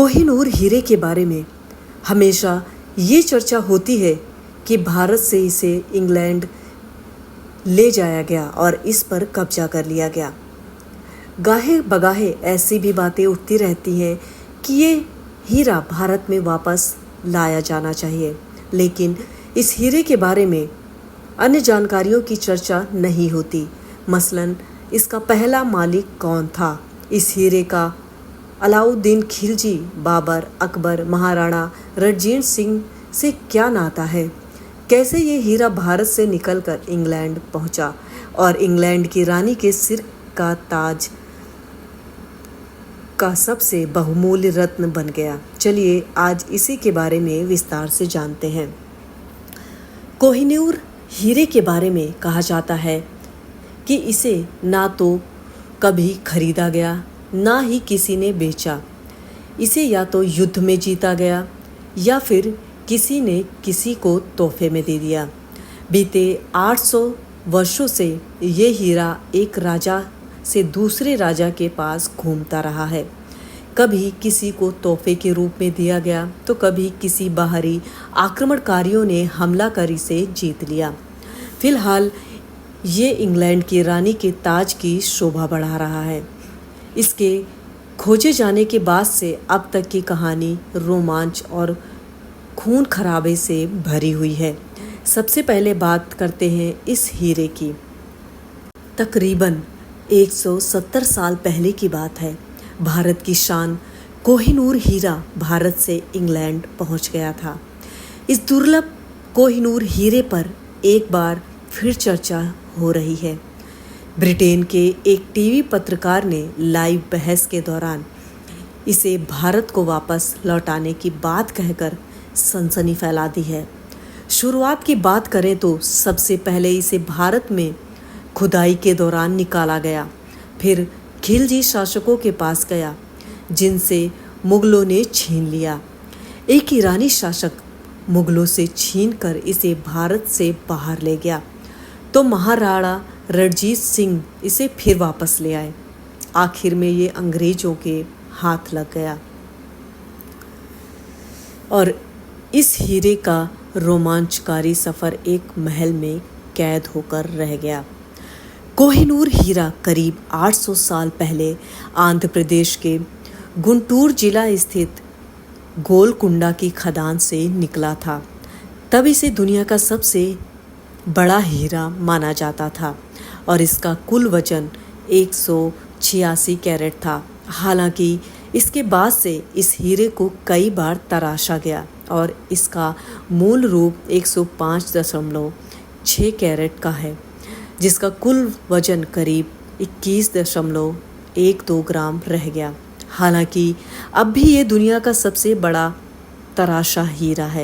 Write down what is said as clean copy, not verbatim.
कोहिनूर हीरे के बारे में हमेशा ये चर्चा होती है कि भारत से इसे इंग्लैंड ले जाया गया और इस पर कब्जा कर लिया गया। गाहे बगाहे ऐसी भी बातें उठती रहती हैं कि ये हीरा भारत में वापस लाया जाना चाहिए, लेकिन इस हीरे के बारे में अन्य जानकारियों की चर्चा नहीं होती। मसलन इसका पहला मालिक कौन था, इस हीरे का अलाउद्दीन खिलजी, बाबर, अकबर, महाराणा रणजीत सिंह से क्या नाता है, कैसे ये हीरा भारत से निकलकर इंग्लैंड पहुंचा और इंग्लैंड की रानी के सिर का ताज का सबसे बहुमूल्य रत्न बन गया। चलिए आज इसी के बारे में विस्तार से जानते हैं। कोहिनूर हीरे के बारे में कहा जाता है कि इसे ना तो कभी खरीदा गया, ना ही किसी ने बेचा। इसे या तो युद्ध में जीता गया या फिर किसी ने किसी को तोहफे में दे दिया। बीते 800 वर्षों से ये हीरा एक राजा से दूसरे राजा के पास घूमता रहा है। कभी किसी को तोहफे के रूप में दिया गया तो कभी किसी बाहरी आक्रमणकारियों ने हमला कर इसे जीत लिया। फिलहाल ये इंग्लैंड की रानी के ताज की शोभा बढ़ा रहा है। इसके खोजे जाने के बाद से अब तक की कहानी रोमांच और खून खराबे से भरी हुई है। सबसे पहले बात करते हैं इस हीरे की। तकरीबन 170 साल पहले की बात है। भारत की शान कोहिनूर हीरा भारत से इंग्लैंड पहुंच गया था। इस दुर्लभ कोहिनूर हीरे पर एक बार फिर चर्चा हो रही है। ब्रिटेन के एक टीवी पत्रकार ने लाइव बहस के दौरान इसे भारत को वापस लौटाने की बात कहकर सनसनी फैला दी है। शुरुआत की बात करें तो सबसे पहले इसे भारत में खुदाई के दौरान निकाला गया, फिर खिलजी शासकों के पास गया जिनसे मुगलों ने छीन लिया। एक ईरानी शासक मुगलों से छीनकर इसे भारत से बाहर ले गया तो महाराणा रणजीत सिंह इसे फिर वापस ले आए। आखिर में ये अंग्रेजों के हाथ लग गया और इस हीरे का रोमांचकारी सफ़र एक महल में कैद होकर रह गया। कोहिनूर हीरा करीब 800 साल पहले आंध्र प्रदेश के गुंटूर जिला स्थित गोलकुंडा की खदान से निकला था। तब इसे दुनिया का सबसे बड़ा हीरा माना जाता था और इसका कुल वजन 186 कैरेट था। हालांकि इसके बाद से इस हीरे को कई बार तराशा गया और इसका मूल रूप 105.6 कैरेट का है, जिसका कुल वजन करीब 21.12 ग्राम रह गया। हालांकि अब भी ये दुनिया का सबसे बड़ा तराशा हीरा है।